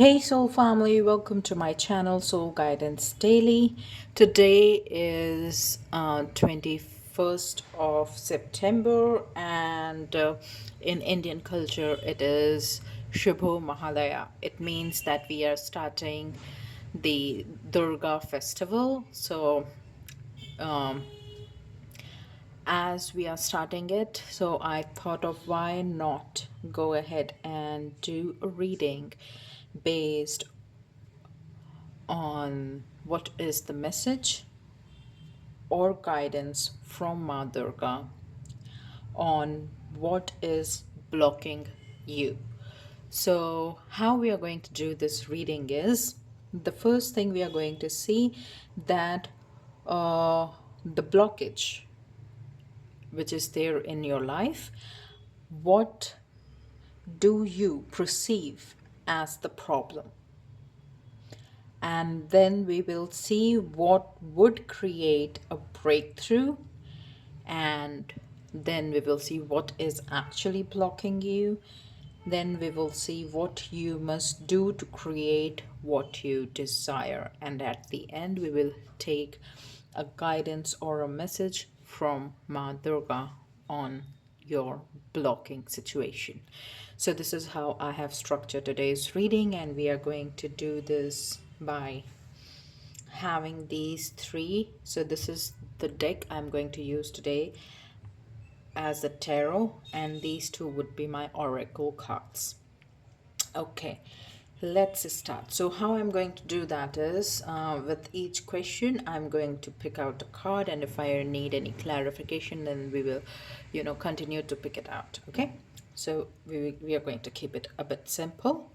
Hey Soul Family, welcome to my channel Soul Guidance Daily. Today is 21st of September, and in Indian culture it is Subho Mahalaya. It means that we are starting the Durga festival. So um, as we are starting it, so I thought of why not go ahead and do a reading based on what is the message or guidance from Maa Durga on what is blocking you. So, how we are going to do this reading is the first thing we are going to see that the blockage which is there in your life, what do you perceive as the problem? And then we will see what would create a breakthrough, and then we will see what is actually blocking you. Then we will see what you must do to create what you desire, and at the end we will take a guidance or a message from Ma Durga on your blocking situation. So this is how I have structured today's reading, and we are going to do this by having these three. So this is the deck I'm going to use today as a tarot, and these two would be my oracle cards. Okay, let's start. So how I'm going to do that is with each question I'm going to pick out a card, and if I need any clarification then we will continue to pick it out. Okay, so we are going to keep it a bit simple.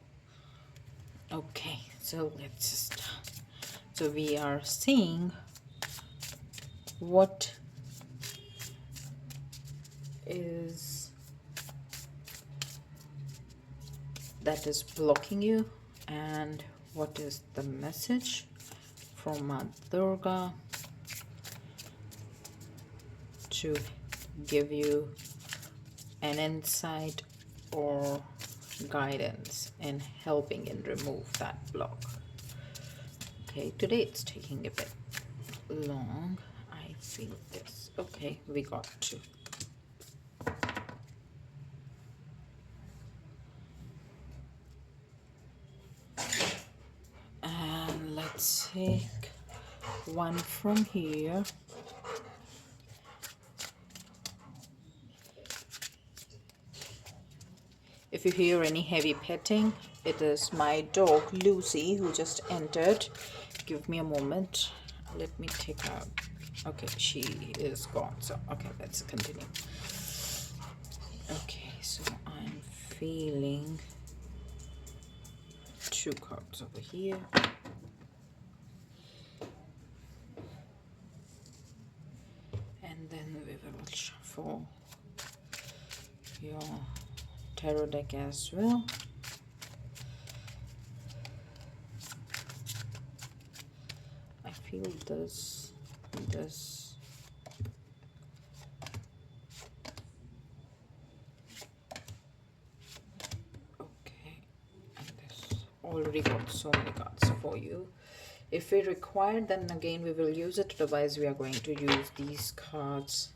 Okay, so let's start. So we are seeing what is that is blocking you, and what is the message from Maa Durga to give you an insight or guidance in helping and remove that block. Okay, today it's taking a bit long, I feel this. Okay, we got two. And let's take one from here. If you hear any heavy petting, it is my dog Lucy who just entered. Give me a moment. Let me take out. Okay, she is gone. So, okay, let's continue. Okay, so I'm feeling two cards over here. And then we will shuffle your tarot deck as well. I feel this. Okay, and this already got so many cards for you. If we require, then again we will use it. Otherwise, we are going to use these cards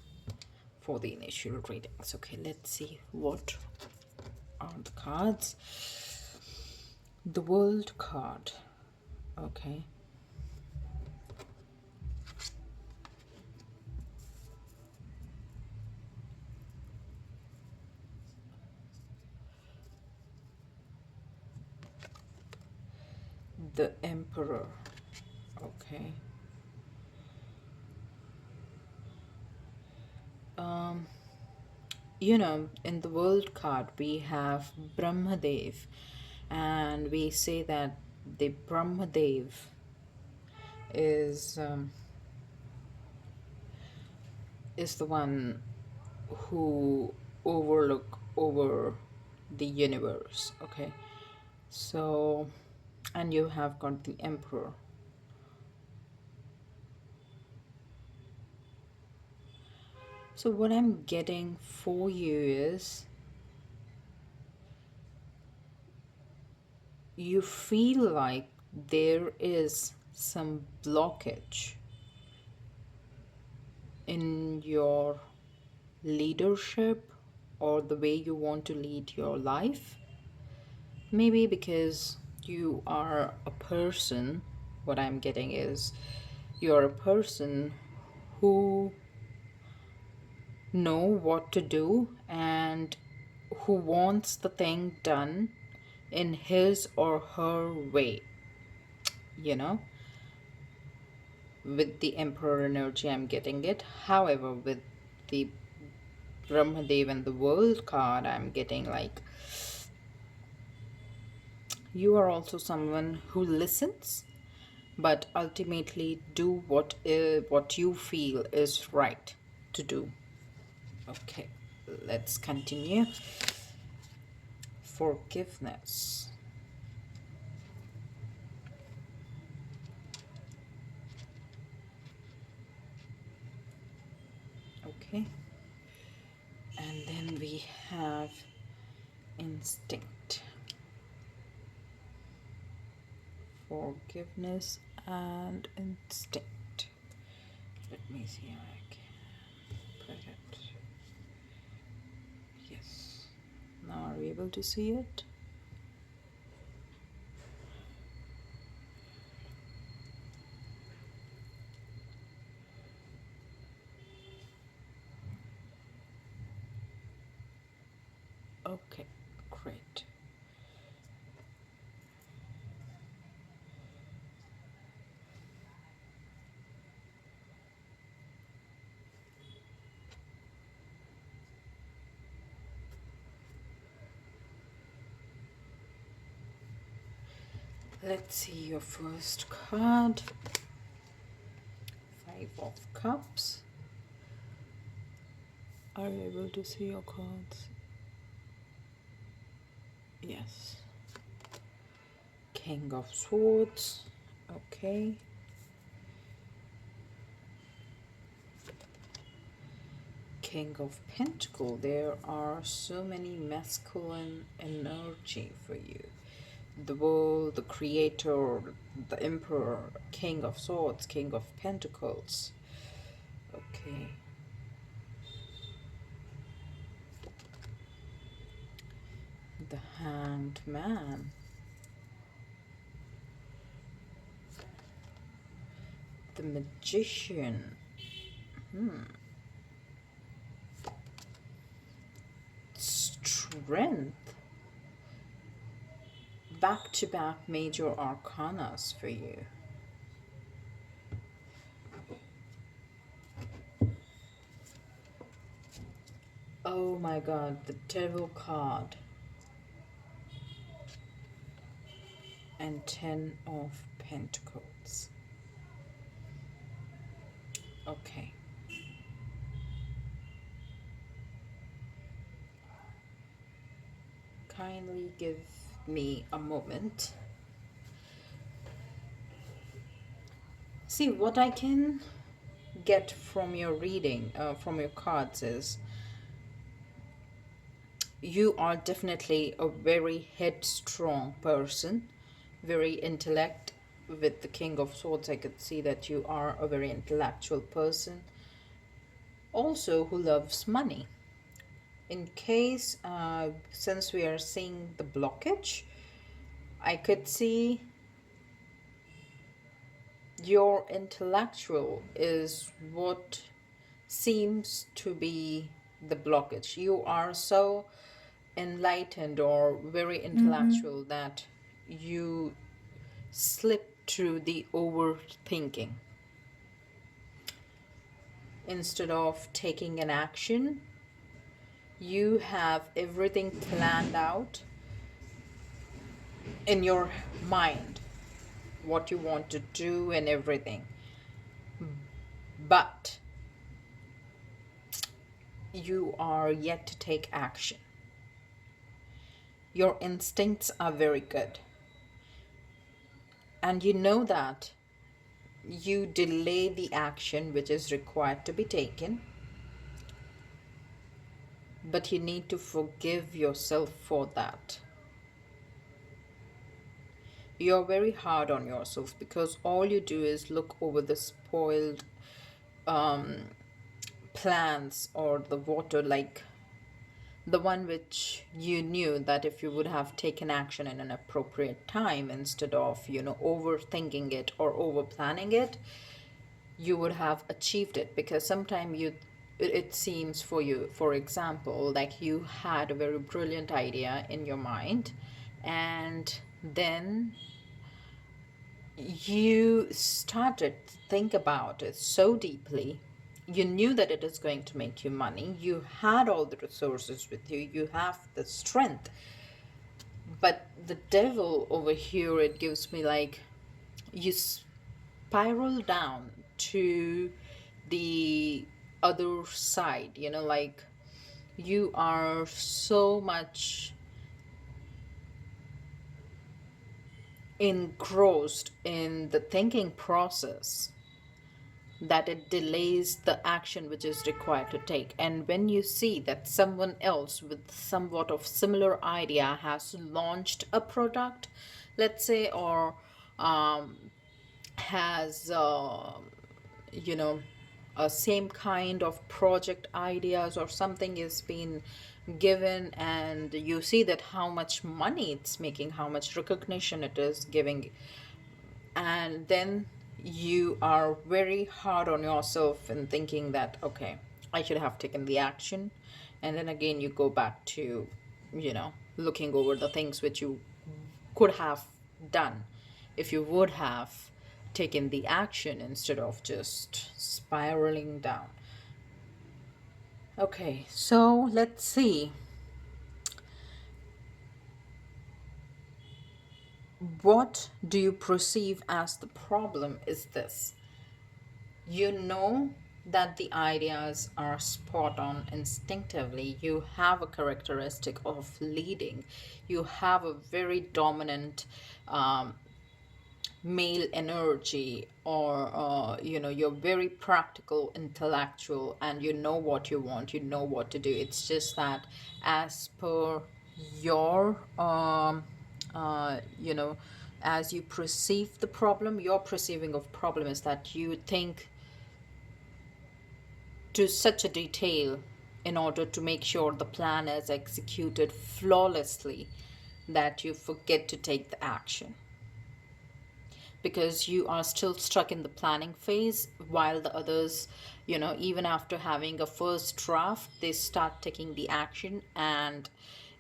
for the initial readings. Okay, let's see what are the cards. The World card. Okay. The Emperor. Okay. In the World card we have Brahmadev, and we say that the Brahmadev is is the one who overlook over the universe. Okay, so, and you have got the Emperor. So what I'm getting for you is you feel like there is some blockage in your leadership or the way you want to lead your life. Maybe because you are a person, what I'm getting is you're a person who know what to do and who wants the thing done in his or her way, you know. With the emperor energy I'm getting it. However, with the Brahmadev and the world card I'm getting like you are also someone who listens but ultimately do what you feel is right to do. Okay, let's continue. Forgiveness. Okay, and then we have instinct. Forgiveness and instinct. Let me see how I can put it. Yes. Now are we able to see it? Okay, great. Let's see your first card. Five of Cups. Are you able to see your cards? Yes. King of Swords. Okay. King of Pentacle. There are so many masculine energy for you. The world, the creator, the emperor, King of Swords, King of Pentacles. Okay. The Hanged Man. The Magician. Strength. Back to back major arcanas for you. Oh my god, the Devil card. And 10 of Pentacles. Okay. Kindly give me a moment. See, what I can get from your reading, from your cards is you are definitely a very headstrong person, very intellect. With the King of Swords, I could see that you are a very intellectual person, also who loves money. In case, since we are seeing the blockage, I could see your intellectual is what seems to be the blockage. You are so enlightened or very intellectual that you slip through the overthinking. Instead of taking an action, you have everything planned out in your mind, what you want to do and everything. But you are yet to take action. Your instincts are very good. And you know that you delay the action which is required to be taken, but you need to forgive yourself for that. you're very hard on yourself because all you do is look over the spoiled plants or the water, like the one which you knew that if you would have taken action in an appropriate time instead of, overthinking it or over planning it, you would have achieved it. Because sometimes it seems for you, for example, like you had a very brilliant idea in your mind, and then you started to think about it so deeply. You knew that it is going to make you money. You had all the resources with you. You have the strength. But the devil over here, it gives me like you spiral down to the other side, like you are so much engrossed in the thinking process that it delays the action which is required to take. And when you see that someone else with somewhat of similar idea has launched a product, let's say, or um, has you know a same kind of project ideas or something is being given, and you see that how much money it's making, how much recognition it is giving, and then you are very hard on yourself and thinking that, okay, I should have taken the action. And then again you go back to looking over the things which you could have done if you would have taken the action instead of just spiraling down. Okay, so let's see. What do you perceive as the problem is this: you know that the ideas are spot on instinctively. You have a characteristic of leading. You have a very dominant um, male energy, or you're very practical, intellectual, and you know what you want, you know what to do. It's just that as per your as you perceive the problem, your perceiving of problem is that you think to such a detail in order to make sure the plan is executed flawlessly that you forget to take the action because you are still stuck in the planning phase, while the others, even after having a first draft, they start taking the action, and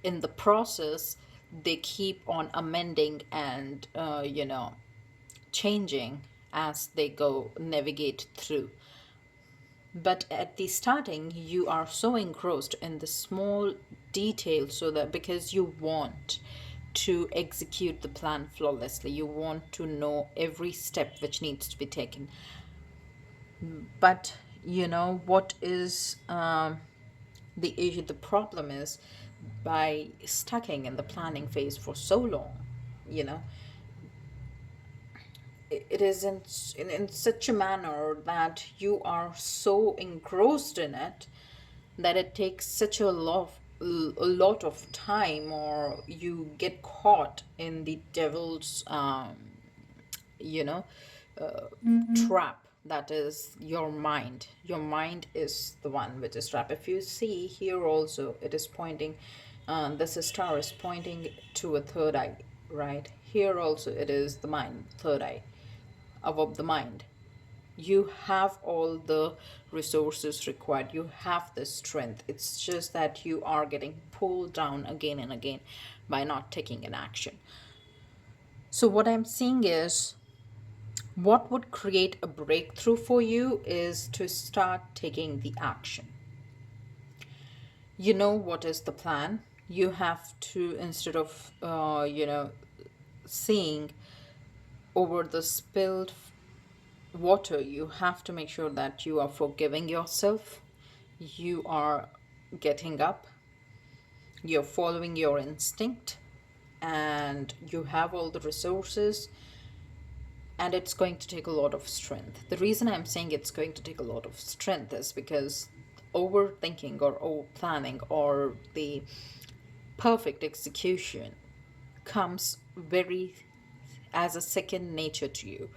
in the process they keep on amending and changing as they go navigate through. But at the starting you are so engrossed in the small details, so that because you want to execute the plan flawlessly, you want to know every step which needs to be taken. But what is the issue, the problem is, by stucking in the planning phase for so long, you know it is in such a manner that you are so engrossed in it that it takes such a lot of time, or you get caught in the devil's you know trap, that is your mind. Your mind is the one which is trapped. If you see here also, it is pointing, this star is pointing to a third eye, right? Here also it is the mind, third eye, above the mind. You have all the resources required, you have the strength. It's just that you are getting pulled down again and again by not taking an action. So what I'm seeing is, what would create a breakthrough for you is to start taking the action. You know what is the plan. You have to, instead of seeing over the spilled water, you have to make sure that you are forgiving yourself. You are getting up, you're following your instinct, and you have all the resources, and it's going to take a lot of strength. The reason I'm saying it's going to take a lot of strength is because overthinking or over planning or the perfect execution comes very as a second nature to you.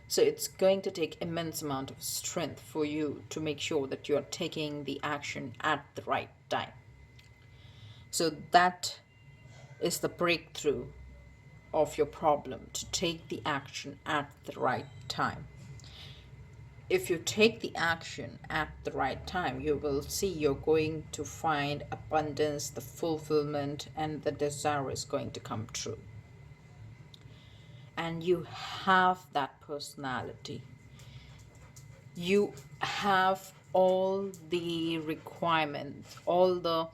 So it's going to take immense amount of strength for you to make sure that you're taking the action at the right time. So that is the breakthrough of your problem, to take the action at the right time. If you take the action at the right time, you will see you're going to find abundance, the fulfillment, and the desire is going to come true. And you have that personality. You have all the requirements, all the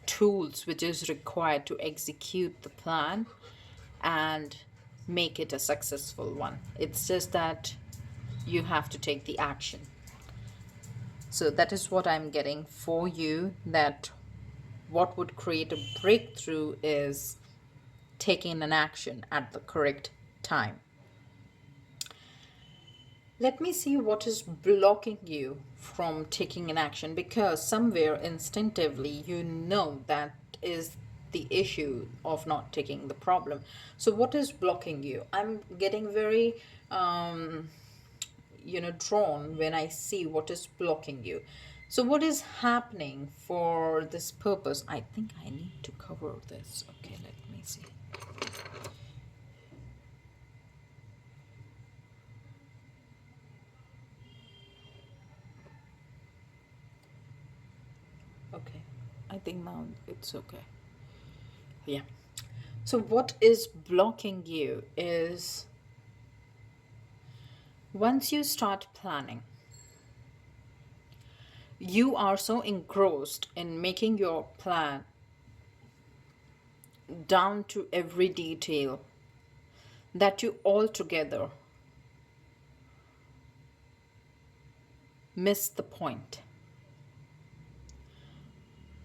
tools which is required to execute the plan and make it a successful one. It's just that you have to take the action. So that is what I'm getting for you, that what would create a breakthrough is taking an action at the correct time. Let me see what is blocking you from taking an action, because somewhere instinctively you know that is the issue of not taking the problem. So what is blocking you? I'm getting very drawn when I see what is blocking you. So what is happening for this purpose? I think I need to cover this. Okay, let me see. Okay, I think now it's okay. Yeah. So what is blocking you is, once you start planning, you are so engrossed in making your plan down to every detail that you altogether miss the point.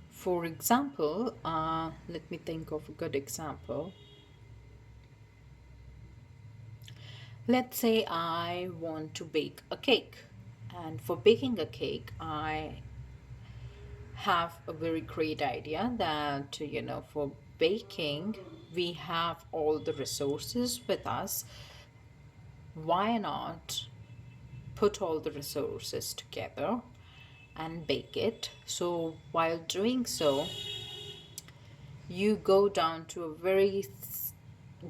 For example, let me think of a good example. Let's say I want to bake a cake, and for baking a cake, I have a very great idea that, for baking, we have all the resources with us. Why not put all the resources together and bake it? So while doing so, you go down to a very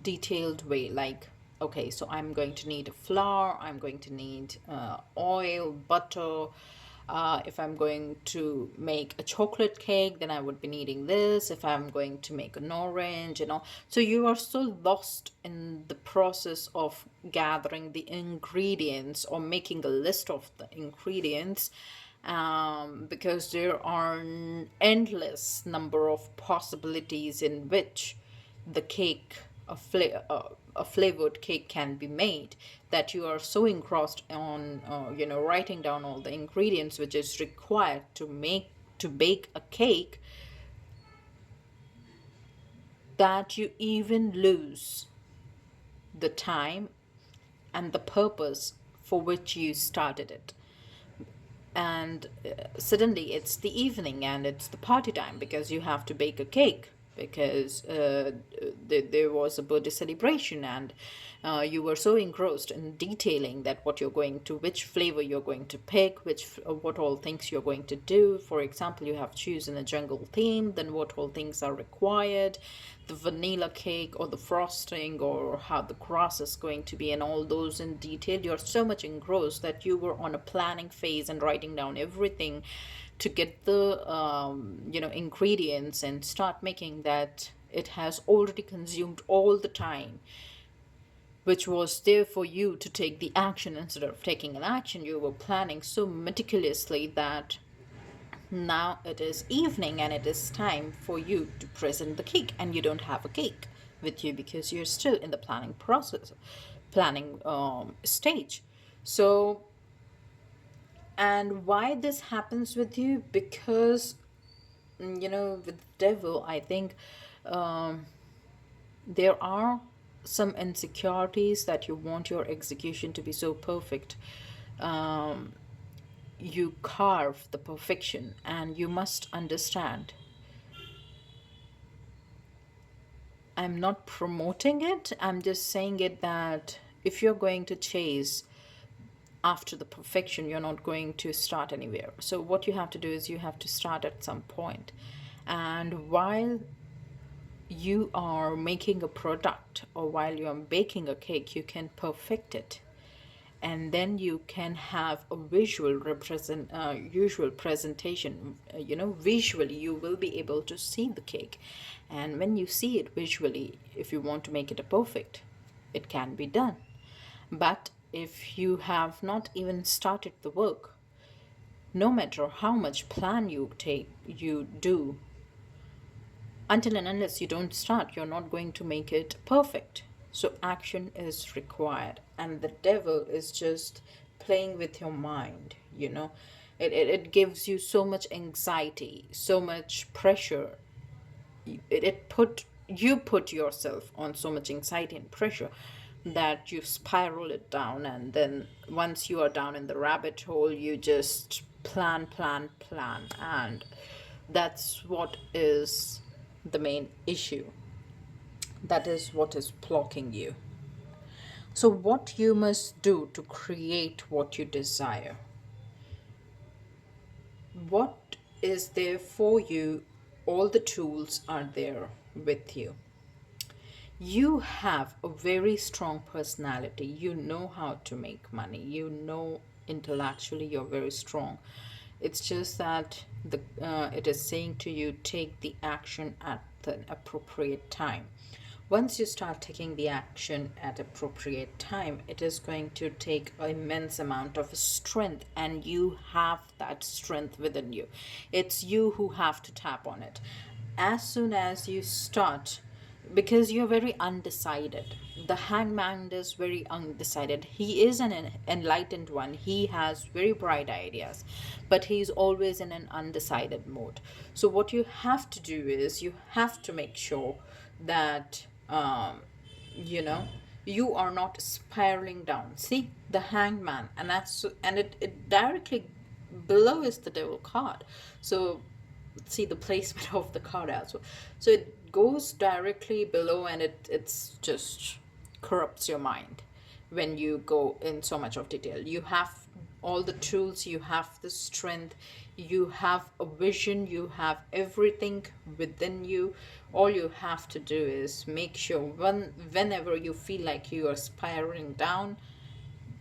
detailed way, like, okay, so I'm going to need a flour, I'm going to need oil, butter. If I'm going to make a chocolate cake, then I would be needing this. If I'm going to make an orange, so you are so lost in the process of gathering the ingredients or making a list of the ingredients, because there are an endless number of possibilities in which the cake, a flavored cake, can be made, that you are so engrossed on writing down all the ingredients which is required to bake a cake, that you even lose the time and the purpose for which you started it. And suddenly it's the evening and it's the party time, because you have to bake a cake, because there was a birthday celebration, and you were so engrossed in detailing that what you're going to, which flavor you're going to pick, what all things you're going to do. For example, you have chosen a jungle theme, then what all things are required, the vanilla cake or the frosting, or how the grass is going to be, and all those in detail. You're so much engrossed that you were on a planning phase and writing down everything to get the ingredients and start making, that it has already consumed all the time which was there for you to take the action. Instead of taking an action, you were planning so meticulously that now it is evening and it is time for you to present the cake, and you don't have a cake with you because you're still in the planning process, planning stage. So, and why this happens with you? Because with the devil, I think there are some insecurities that you want your execution to be so perfect. You carve the perfection, and you must understand I'm not promoting it. I'm just saying it that if you're going to chase after the perfection, you're not going to start anywhere. So what you have to do is you have to start at some point. And while you are making a product or while you're baking a cake, you can perfect it, and then you can have a usual presentation. Visually you will be able to see the cake, and when you see it visually, if you want to make it a perfect, it can be done. But if you have not even started the work, no matter how much plan you do, until and unless you don't start, you're not going to make it perfect. So action is required, and the devil is just playing with your mind. It gives you so much anxiety, so much pressure. You put yourself on so much anxiety and pressure that you spiral it down, and then once you are down in the rabbit hole, you just plan, and that's what is the main issue. That is what is blocking you. So what you must do to create what you desire, what is there for you, all the tools are there with you. You have a very strong personality. You know how to make money. Intellectually you're very strong. It's just that it is saying to you, take the action at the appropriate time. Once you start taking the action at appropriate time, it is going to take an immense amount of strength, and you have that strength within you. It's you who have to tap on it. As soon as you start, because you're very undecided. The hangman is very undecided. He is an enlightened one. He has very bright ideas, but he's always in an undecided mode. So what you have to do is you have to make sure that you know you are not spiraling down. See the hangman, and it directly below is the devil card. So see the placement of the card as well. So it goes directly below, and it's just corrupts your mind when you go in so much of detail. You have all the tools, you have the strength, you have a vision, you have everything within you. All you have to do is make sure whenever you feel like you are spiraling down,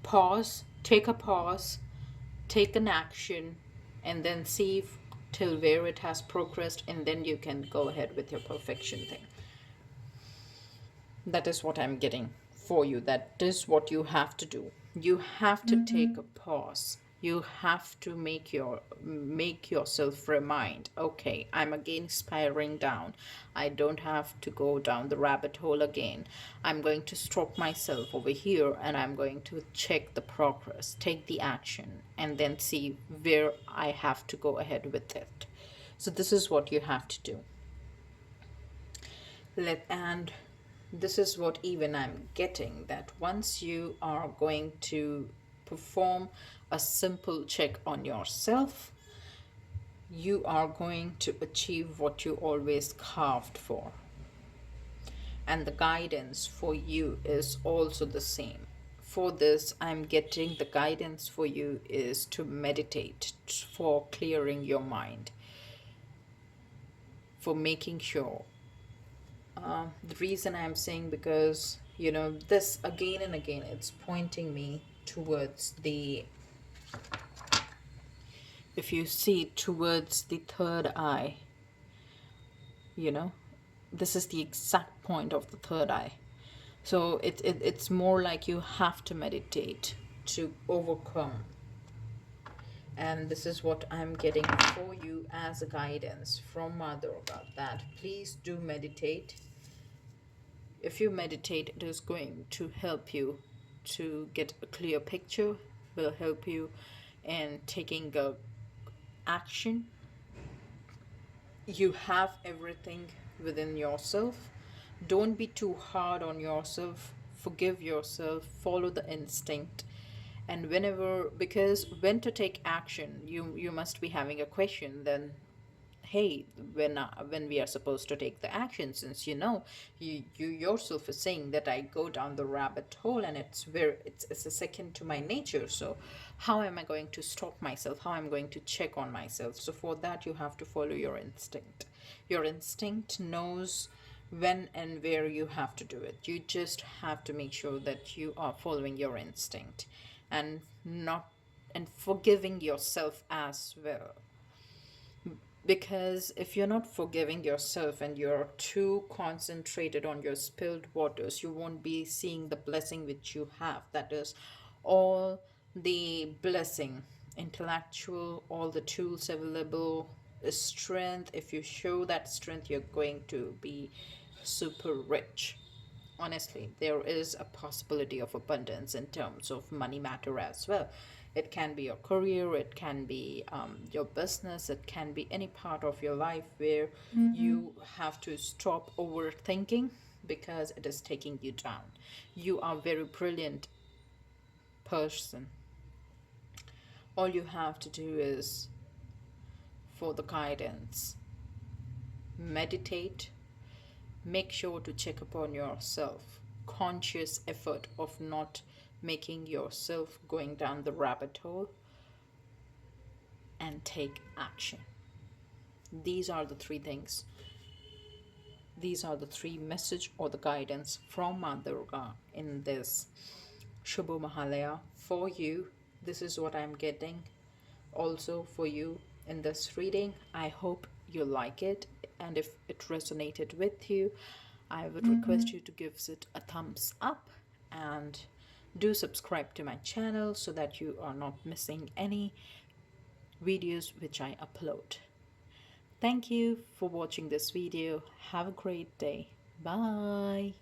pause, take an action, and then see till where it has progressed, and then you can go ahead with your perfection thing. That is what I'm getting for you. That is what you have to do. You have to take a pause. You have to make yourself remind, okay, I'm again spiraling down. I don't have to go down the rabbit hole again. I'm going to stop myself over here, and I'm going to check the progress, take the action, and then see where I have to go ahead with it. So this is what you have to do. And this is what even I'm getting, that once you are going to perform a simple check on yourself, you are going to achieve what you always carved for. And the guidance for you is also the same. For this, I'm getting the guidance for you is to meditate, for clearing your mind, for making sure. The reason I'm saying, because this again and again, it's pointing me towards if you see towards the third eye, you know this is the exact point of the third eye. So it's more like you have to meditate to overcome. And this is what I'm getting for you as a guidance from Maa Durga, that please do meditate. If you meditate, it is going to help you to get a clear picture, will help you in taking a action. You have everything within yourself. Don't be too hard on yourself. Forgive yourself, follow the instinct. And because when to take action, you must be having a question, then hey, when we are supposed to take the action, since you yourself is saying that I go down the rabbit hole and it's a second to my nature. So how am I going to stop myself? How am I going to check on myself? So for that, you have to follow your instinct. Your instinct knows when and where you have to do it. You just have to make sure that you are following your instinct, and not and forgiving yourself as well. Because if you're not forgiving yourself and you're too concentrated on your spilled waters, you won't be seeing the blessing which you have. That is all the blessing, intellectual, all the tools available, strength. If you show that strength, you're going to be super rich. Honestly, there is a possibility of abundance in terms of money matter as well. It can be your career, it can be your business, it can be any part of your life where you have to stop overthinking because it is taking you down. You are a very brilliant person. All you have to do is, for the guidance, meditate. Make sure to check upon yourself. Conscious effort of not making yourself going down the rabbit hole, and take action. These are the three things. These are the three message or the guidance from Maa Durga in this Subho Mahalaya for you. This is what I'm getting also for you in this reading. I hope you like it, and if it resonated with you, I would request you to give it a thumbs up and do subscribe to my channel so that you are not missing any videos which I upload. Thank you for watching this video. Have a great day. Bye.